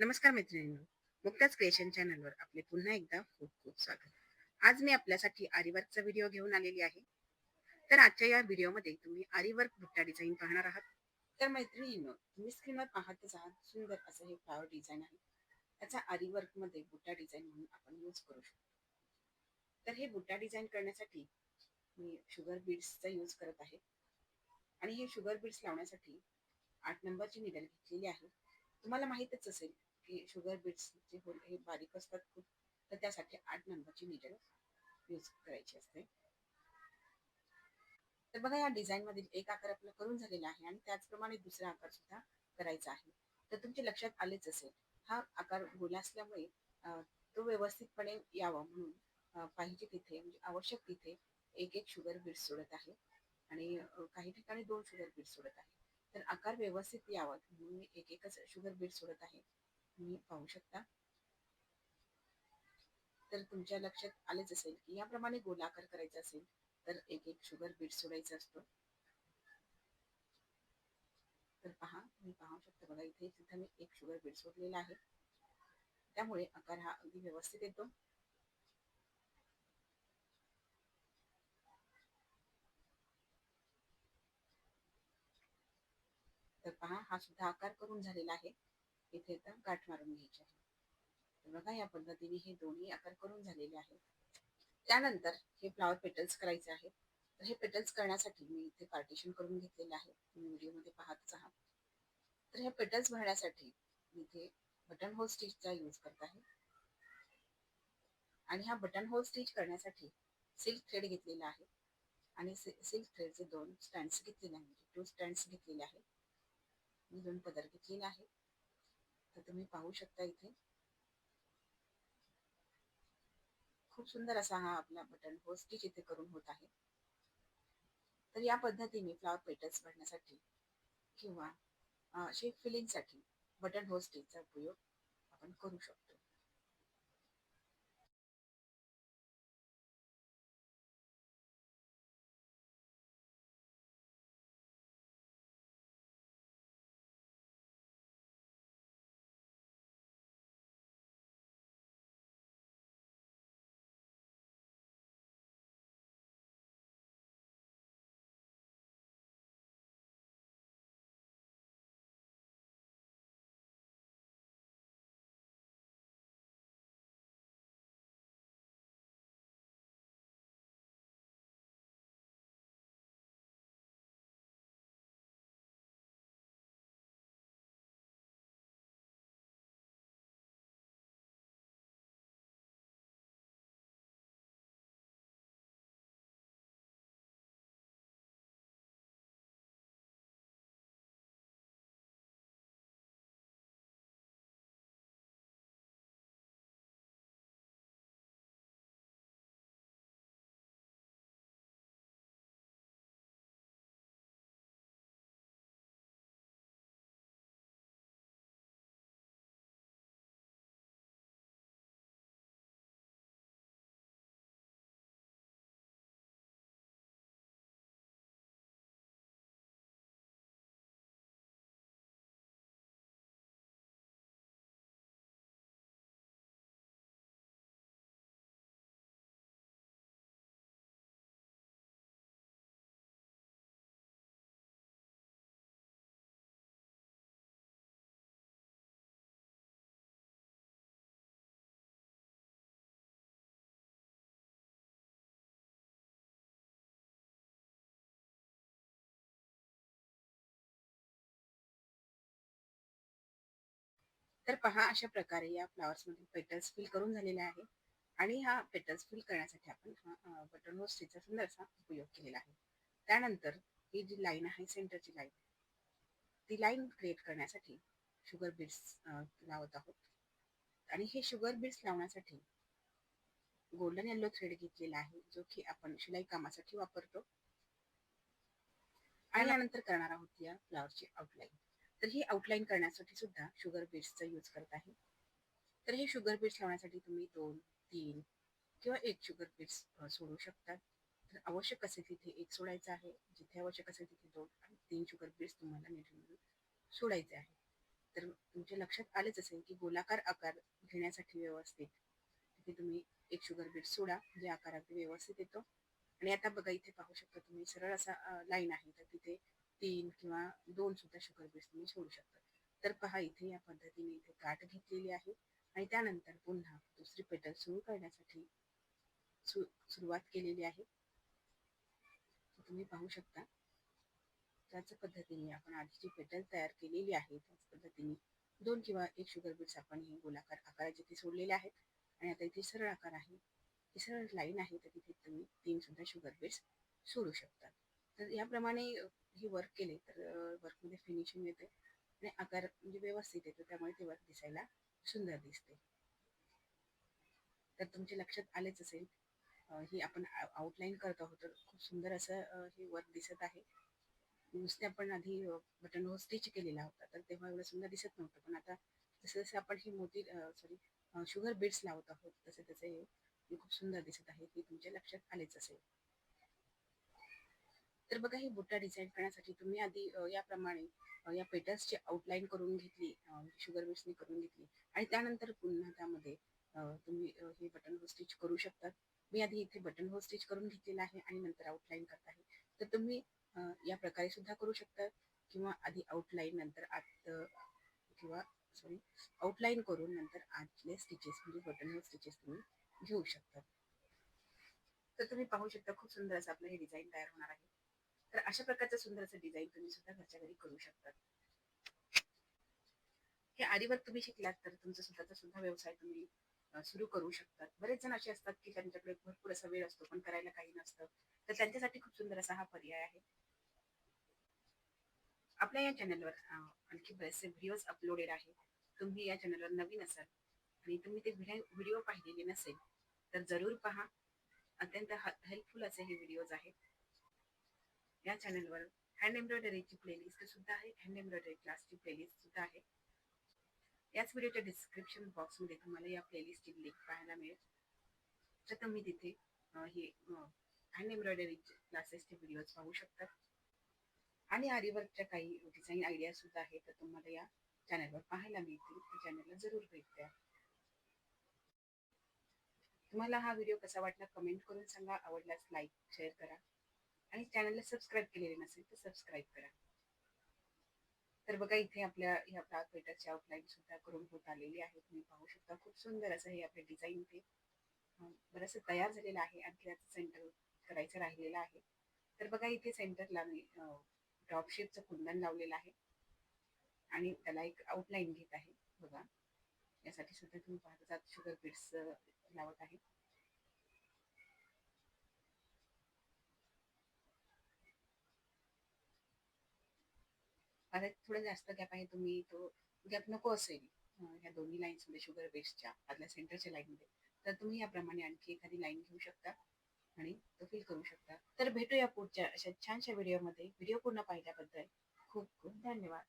नमस्कार मैत्रिणींनो, मुक्ताच क्रिएशन चॅनलवर आपले पुन्हा एकदा खूप खूप स्वागत. आज मी आपल्यासाठी आरीवर्कचा व्हिडिओ घेऊन आलेली आहे. तर आजच्या या व्हिडिओमध्ये तुम्ही आरीवर्क बुट्टा डिझाईन पाहणार आहात. तर मैत्रिणींनो, तुम्ही स्क्रीनवर पाहतच आहात, सुंदर असं हे फ्लावर डिझाईन आहे. त्याचा आरीवर्कमध्ये बुट्टा डिझाईन म्हणून आपण यूज करू शकतो. तर हे बुट्टा डिझाईन करण्यासाठी मी शुगर बीड्सचा यूज करत आहे आणि हे शुगर बीड्स लावण्यासाठी 8 नंबरची निडल घेतलेली आहे. तुम्हाला माहीतच असेल की शुगर बीट्सचे होल हे बारीक असतात खूप, तर त्यासाठी 8 नंबरची निडल यूज करायची असते. तर बघा, या डिझाईन मधील एक आकार आपला करून झालेला आहे आणि त्याचप्रमाणे दुसरा आकार सुद्धा करायचा आहे. तर तुमच्या लक्षात आलेच असेल, हा आकार गोल असल्यामुळे तो व्यवस्थितपणे यावा म्हणून पाहिजे तिथे म्हणजे आवश्यक तिथे एक एक शुगर बीट्स सोडत आहे आणि काही ठिकाणी 2 शुगर बीट्स सोडत आहे. तर आकार व्यवस्थित यावा म्हणून मी एक एकच शुगर बीट सोडत आहे. तुम्ही पाहू शकता. तर तुमच्या लक्षात आलेच असेल की याप्रमाणे गोलाकार करायचा असेल तर एक एक शुगर बीट सोडायचा असतो. तर पहा, तुम्ही पाहू शकता, बघा इथे सुद्धा मी एक शुगर बीट सोडलेला आहे, त्यामुळे आकार हा अगदी व्यवस्थित येतो. तर पहा, हा सुद्धा आकार करून झालेला आहे. इथे आता गाठ मारून घ्यायची आहे. तर बघा, या पद्धतीने हे दोन्ही आकार करून झालेले आहेत. त्यानंतर हे फ्लॉवर पेटल्स करायचे आहेत. तर हे पेटल्स करण्यासाठी मी इथे पार्टिशन करून घेतलेले आहे, तुम्ही व्हिडिओमध्ये पाहतच आहात. तर हे पेटल्स भरण्यासाठी मी इथे बटन होल स्टिचचा यूज करत आहे आणि हा बटन होल स्टिच करण्यासाठी सिल्क थ्रेड घेतलेला आहे आणि सिल्क थ्रेडचे 2 स्टँड्स घेतलेले आहेत, म्हणजे 2 स्टँड्स घेतलेले आहेत. मी 2 पदर घेतलेले आहेत. तर तुम्ही पाहू शकता, इथे खूप सुंदर असा हा आपला बटन होल स्टिच इथे करून होत आहे. तर या पद्धतीने फ्लॉवर पेटल्स भरण्यासाठी किंवा शेप फिलिंगसाठी बटन होल स्टिचचा उपयोग आपण करू शकतो. तर पहा, अशा प्रकारे या फ्लॉवर्स मध्ये पेटल्स फिल करून झालेले आहे आणि हा पेटल्स फिल करण्यासाठी आपण हा बटन होल स्टिचचा सुंदर असा उपयोग केलेला आहे. त्यानंतर ही जी लाईन आहे, सेंटरची लाईन, ती लाईन क्रिएट करण्यासाठी शुगर बीड्स लावत आहोत आणि हे शुगर बीड्स लावण्यासाठी गोल्डन येलो थ्रेड घेतलेला आहे, जो की आपण शिलाई कामासाठी वापरतो. आणि यानंतर करणार आहोत या फ्लॉवरची आउटलाईन. तर ही आउटलाईन करण्यासाठी सुद्धा शुगर बीड्सचा यूज करत आहे. तर हे शुगर बीड्स लावण्यासाठी तुम्ही 2, 3 किंवा 1 शुगर बीड्स सोडू शकता. तर आवश्यक असेल तिथे 1 सोडायचं आहे, जिथे आवश्यक असेल तिथे 2 आणि 3 शुगर बीड्स तुम्हाला नीट सोडायचे आहे. तर तुमच्या लक्षात आलेच असेल की गोलाकार आकार घेण्यासाठी व्यवस्थित तिथे तुम्ही एक शुगर बीट सोडा, जे आकार अगदी व्यवस्थित येतो. आणि आता बघा इथे पाहू शकता तुम्ही सरळ असा लाईन आहे, तर तिथे 3 किंवा 2 सुद्धा शुगर बीट्स तुम्ही सोडू शकता. तर पहा इथे या पद्धतीने इथे गाठ घेतलेली आहे आणि त्यानंतर पुन्हा दुसरी पेटल सुरू करण्यासाठी सुरुवात केलेली आहे. तुम्ही पाहू शकता त्याच पद्धतीने आपण आधी जी पेटल तयार केलेली आहे त्याच पद्धतीने 2 किंवा 1 शुगर बीट्स आपण हे गोलाकार आकाराचे ते सोडलेले आहेत. आणि आता इथे सरळ आकार आहे, ही सरळ लाईन आहे, तर तिथे तुम्ही 3 सुद्धा शुगर बीट्स सोडू शकता. तर याप्रमाणे हे वर्क केले तर वर्कमध्ये फिनिशिंग येते आणि आकार म्हणजे व्यवस्थित येतो, त्यामुळे ते वर्क दिसायला सुंदर दिसते. तर तुमच्या लक्षात आलेच असेल ही आपण आउटलाईन करत आहोत, तर खूप सुंदर असं हे वर्क दिसत आहे. नुसते आपण आधी बटन रोज स्टिच केलेला होता, तर तेव्हा एवढं सुंदर दिसत नव्हतं. पण आता जसं जसं आपण ही मोठी शुगर बीट्स लावत आहोत, तसे तसे हे खूप सुंदर दिसत आहे, हे तुमच्या लक्षात आलेच असेल. तर बघा ही बुट्टा डिझाईन करण्यासाठी तुम्ही आधी याप्रमाणे या पेटल्सची आउटलाईन करून घेतली, शुगर बीट्सनी करून घेतली आणि त्यानंतर पुन्हा त्यामध्ये तुम्ही हे बटन होल स्टिच करू शकतात. मी आधी इथे बटन होल स्टिच करून घेतलेला आहे आणि नंतर आउटलाईन करत आहे. तर तुम्ही या प्रकारे सुद्धा करू शकता किंवा आधी आउटलाईन नंतर आत किंवा सॉरी आउटलाईन करून नंतर आतले स्टिचेस म्हणजे बटन होल स्टिचेस तुम्ही घेऊ शकता. तर तुम्ही पाहू शकता खूप सुंदर असं आपलं हे डिझाईन तयार होणार आहे. तर अशा प्रकारचं सुंदर असं डिझाईन तुम्ही सुद्धा घरच्या घरी करू शकता. हे आरी वर्क तुम्ही शिकलात तर तुमचा स्वतःचा सुद्धा व्यवसाय तुम्ही सुरू करू शकतात. बरेच जण असे असतात की त्यांच्याकडे भरपूर असा वेळ असतो पण करायला काही नसतं. तर त्यांच्यासाठी खूप सुंदर असा हा पर्याय आहे. आपल्या या चॅनलवर आणखी बरेचसे व्हिडिओज अपलोडेड आहेत. तुम्ही या चॅनलवर नवीन असाल आणि तुम्ही ते व्हिडिओ पाहिलेले नसेल तर जरूर पहा. अत्यंत हेल्पफुल असे हे व्हिडिओज आहेत. या चॅनलवर हँड एम्ब्रॉयडरीची प्लेलिस्ट सुद्धा आहे, हँड एम्ब्रॉयडरी क्लासची प्लेलिस्ट सुद्धा आहे. याच व्हिडिओच्या डिस्क्रिप्शन बॉक्समध्ये तुम्हाला या प्लेलिस्टची लिंक पाहायला मिळेल. तर तुम्ही तिथे हे हँड एम्ब्रॉयडरी क्लासेसचे व्हिडिओज पाहू शकता आणि आरीवर्कच्या काही डिझाईन आयडिया सुद्धा आहेत, तर तुम्हाला या चॅनलवर पाहायला मिळतील. तर चॅनलला जरूर भेट द्या. तुम्हाला हा व्हिडिओ कसा वाटला कमेंट करून सांगा. आवडल्यास लाईक शेअर करा आणि चॅनलला सबस्क्राईब केलेले नसेल तर सबस्क्राईब करा. तर बघा इथे आपल्या ह्या ब्लॅक पेटरची आउटलाईन सुद्धा करून होत आलेली आहे. तुम्ही पाहू शकता खूप सुंदर असं हे आपले डिझाईन ते बरंचसं तयार झालेलं आहे. आणखी त्याचं सेंटर करायचं राहिलेलं आहे. तर बघा इथे सेंटरला मी ड्रॉप शेपचं कुंदन लावलेलं आहे आणि त्याला एक आउटलाईन घेत आहे. बघा यासाठी सुद्धा तुम्ही पाहत शुगर बीट्स लावत आहे. आता थोडं जास्त गॅप आहे, तुम्ही तो गॅप नको असेल ह्या दोन्ही लाईन्समध्ये शुगर बेसच्या आदल्या सेंटरच्या लाईनमध्ये, तर तुम्ही याप्रमाणे आणखी एखादी लाईन घेऊ शकता आणि तो फिल करू शकता. तर भेटूया पुढच्या अशा छानशा व्हिडिओमध्ये. व्हिडिओ पूर्ण पाहिल्याबद्दल खूप खूप धन्यवाद.